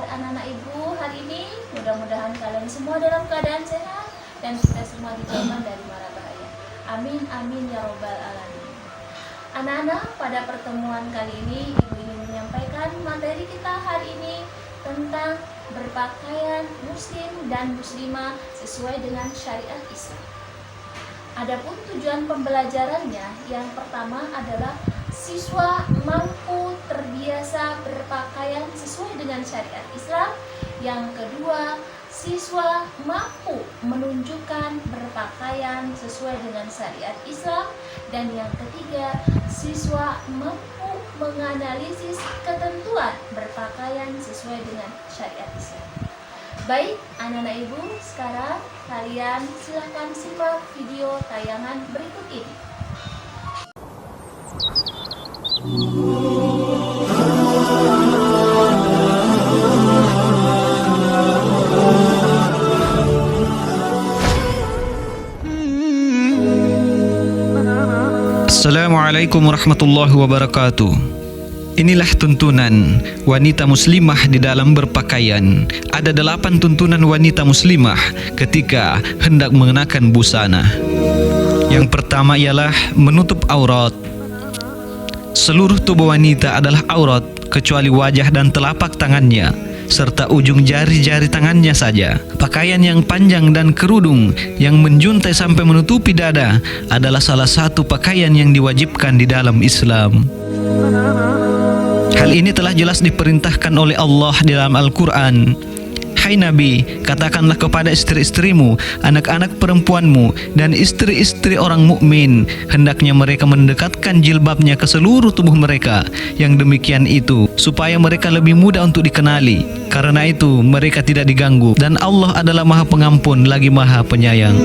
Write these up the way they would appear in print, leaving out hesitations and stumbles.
kabar anak-anak ibu hari ini? Mudah-mudahan kalian semua dalam keadaan sehat dan kita semua dijauhkan dari mara bahaya. Amin amin ya robbal alamin. Anak-anak, pada pertemuan kali ini ibu ingin menyampaikan materi kita hari ini tentang berpakaian muslim dan muslimah sesuai dengan syariat Islam. Adapun tujuan pembelajarannya, yang pertama adalah siswa mampu terbiasa berpakaian sesuai dengan syariat Islam. Yang kedua, siswa mampu menunjukkan berpakaian sesuai dengan syariat Islam. Dan yang ketiga, siswa mampu menganalisis ketentuan berpakaian sesuai dengan syariat Islam. Baik, anak-anak ibu, sekarang kalian silahkan simak video tayangan berikut ini. Assalamualaikum warahmatullahi wabarakatuh. Inilah tuntunan wanita muslimah di dalam berpakaian. Ada 8 tuntunan wanita muslimah ketika hendak mengenakan busana. Yang pertama ialah menutup aurat. Seluruh tubuh wanita adalah aurat kecuali wajah dan telapak tangannya serta ujung jari-jari tangannya saja. Pakaian yang panjang dan kerudung yang menjuntai sampai menutupi dada adalah salah satu pakaian yang diwajibkan di dalam Islam. Hal ini telah jelas diperintahkan oleh Allah di dalam Al-Quran. Hai Nabi, katakanlah kepada istri-istrimu, anak-anak perempuanmu, dan istri-istri orang mukmin, hendaknya mereka mendekatkan jilbabnya ke seluruh tubuh mereka. Yang demikian itu, supaya mereka lebih mudah untuk dikenali. Karena itu, mereka tidak diganggu. Dan Allah adalah Maha Pengampun lagi Maha Penyayang.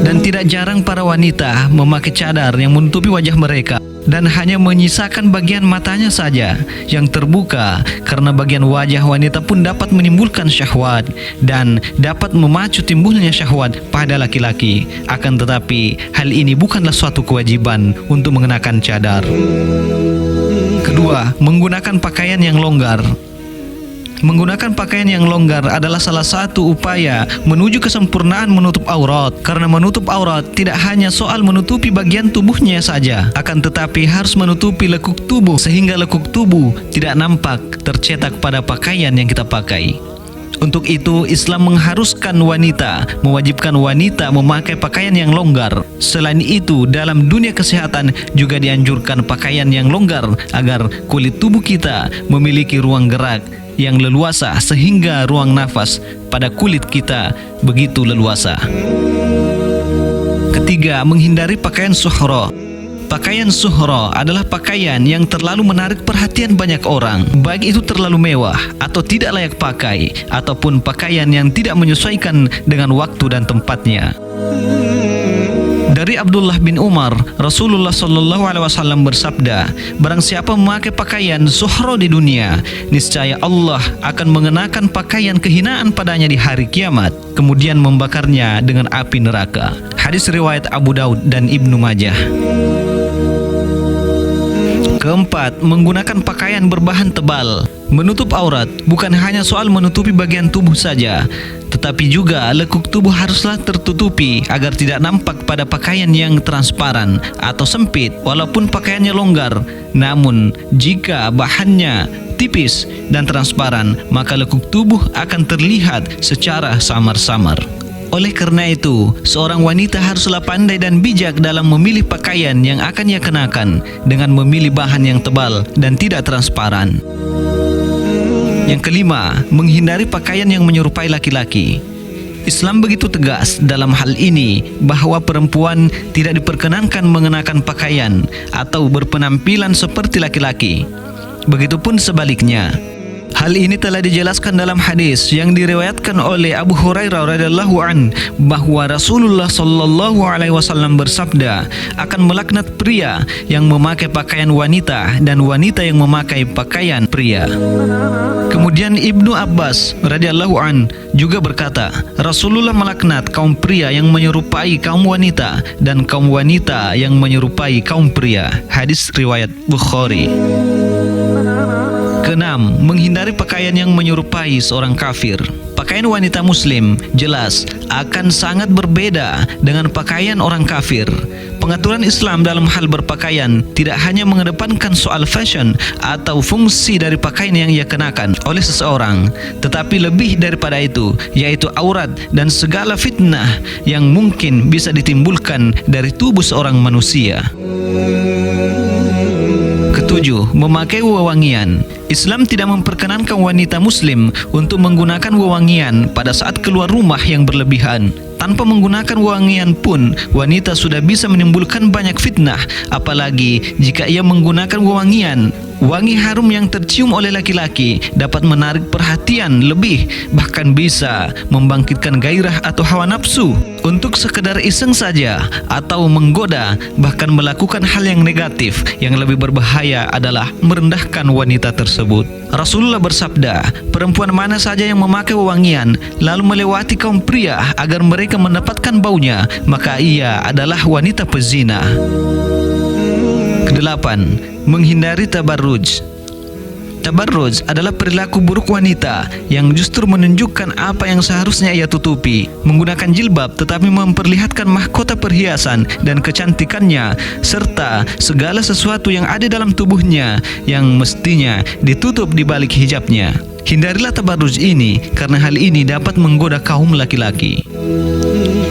Dan tidak jarang para wanita memakai cadar yang menutupi wajah mereka dan hanya menyisakan bagian matanya saja yang terbuka, karena bagian wajah wanita pun dapat menimbulkan syahwat dan dapat memacu timbulnya syahwat pada laki-laki. Akan tetapi hal ini bukanlah suatu kewajiban untuk mengenakan cadar. Kedua, menggunakan pakaian yang longgar. Menggunakan pakaian yang longgar adalah salah satu upaya menuju kesempurnaan menutup aurat. Karena menutup aurat tidak hanya soal menutupi bagian tubuhnya saja, akan tetapi harus menutupi lekuk tubuh sehingga lekuk tubuh tidak nampak tercetak pada pakaian yang kita pakai. Untuk itu, Islam mengharuskan wanita, mewajibkan wanita memakai pakaian yang longgar. Selain itu, dalam dunia kesehatan juga dianjurkan pakaian yang longgar agar kulit tubuh kita memiliki ruang gerak yang leluasa sehingga ruang nafas pada kulit kita begitu leluasa. Ketiga, menghindari pakaian suhra. Pakaian suhra adalah pakaian yang terlalu menarik perhatian banyak orang, baik itu terlalu mewah atau tidak layak pakai, ataupun pakaian yang tidak menyesuaikan dengan waktu dan tempatnya. Dari Abdullah bin Umar, Rasulullah SAW bersabda, barang siapa memakai pakaian suhra di dunia, niscaya Allah akan mengenakan pakaian kehinaan padanya di hari kiamat, kemudian membakarnya dengan api neraka. Hadis riwayat Abu Daud dan Ibnu Majah. Keempat, menggunakan pakaian berbahan tebal. Menutup aurat bukan hanya soal menutupi bagian tubuh saja, tetapi juga lekuk tubuh haruslah tertutupi agar tidak nampak pada pakaian yang transparan atau sempit walaupun pakaiannya longgar. Namun jika bahannya tipis dan transparan, maka lekuk tubuh akan terlihat secara samar-samar. Oleh karena itu, seorang wanita haruslah pandai dan bijak dalam memilih pakaian yang akan ia kenakan dengan memilih bahan yang tebal dan tidak transparan. Yang kelima, menghindari pakaian yang menyerupai laki-laki. Islam begitu tegas dalam hal ini bahwa perempuan tidak diperkenankan mengenakan pakaian atau berpenampilan seperti laki-laki. Begitupun sebaliknya. Hal ini telah dijelaskan dalam hadis yang diriwayatkan oleh Abu Hurairah radhiyallahu an bahwa Rasulullah sallallahu alaihi wasallam bersabda, akan melaknat pria yang memakai pakaian wanita dan wanita yang memakai pakaian pria. Kemudian Ibnu Abbas radhiyallahu an juga berkata, Rasulullah melaknat kaum pria yang menyerupai kaum wanita dan kaum wanita yang menyerupai kaum pria. Hadis riwayat Bukhari. keenam, menghindari pakaian yang menyerupai seorang kafir. Pakaian wanita muslim jelas akan sangat berbeda dengan pakaian orang kafir. Pengaturan Islam dalam hal berpakaian tidak hanya mengedepankan soal fashion atau fungsi dari pakaian yang ia kenakan oleh seseorang, tetapi lebih daripada itu, yaitu aurat dan segala fitnah yang mungkin bisa ditimbulkan dari tubuh seorang manusia. Ketujuh, memakai wewangian. Islam tidak memperkenankan wanita muslim untuk menggunakan wewangian pada saat keluar rumah yang berlebihan. Tanpa menggunakan wewangian pun, wanita sudah bisa menimbulkan banyak fitnah, apalagi jika ia menggunakan wewangian. Wangi harum yang tercium oleh laki-laki dapat menarik perhatian lebih, bahkan bisa membangkitkan gairah atau hawa nafsu untuk sekedar iseng saja atau menggoda, bahkan melakukan hal yang negatif. Yang lebih berbahaya adalah merendahkan wanita tersebut. Rasulullah bersabda, perempuan mana saja yang memakai wewangian lalu melewati kaum pria agar mereka mendapatkan baunya, maka ia adalah wanita pezina. Kedelapan, menghindari tabarruj. Tabarruj adalah perilaku buruk wanita yang justru menunjukkan apa yang seharusnya ia tutupi. Menggunakan jilbab tetapi memperlihatkan mahkota perhiasan dan kecantikannya, serta segala sesuatu yang ada dalam tubuhnya yang mestinya ditutup di balik hijabnya. Hindarilah tabarruj ini karena hal ini dapat menggoda kaum laki-laki.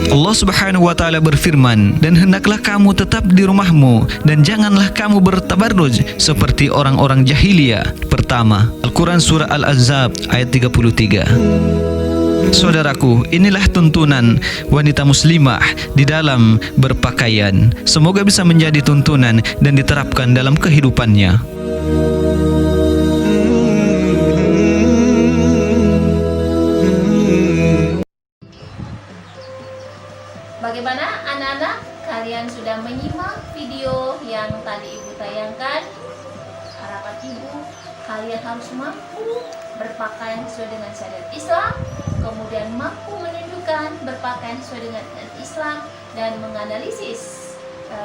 Allah Subhanahu wa taala berfirman, dan hendaklah kamu tetap di rumahmu dan janganlah kamu bertabarruj seperti orang-orang jahiliyah. Pertama, Al-Quran surah Al-Ahzab ayat 33. Saudaraku, inilah tuntunan wanita muslimah di dalam berpakaian. Semoga bisa menjadi tuntunan dan diterapkan dalam kehidupannya. Bagaimana anak-anak? Kalian sudah menyimak video yang tadi Ibu tayangkan? Harapan Ibu, kalian harus mampu berpakaian sesuai dengan syariat Islam, kemudian mampu menunjukkan berpakaian sesuai dengan Islam, dan menganalisis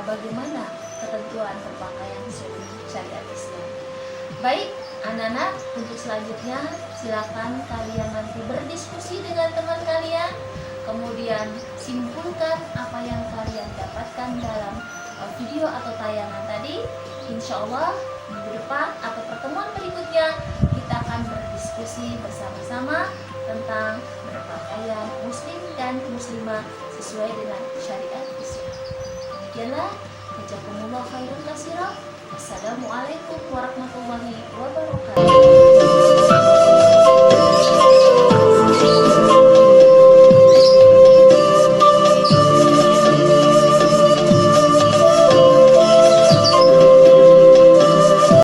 bagaimana ketentuan berpakaian sesuai dengan syariat Islam. Baik, anak-anak, untuk selanjutnya silakan kalian nanti berdiskusi dengan teman kalian, kemudian simpulkan apa yang kalian dapatkan dalam video atau tayangan tadi. Insya Allah minggu depan atau pertemuan berikutnya kita akan berdiskusi bersama-sama tentang berpakaian muslim dan muslimah sesuai dengan syariat Islam. Demikianlah, jazakumullah khairan katsiran. Assalamualaikum warahmatullahi wabarakatuh.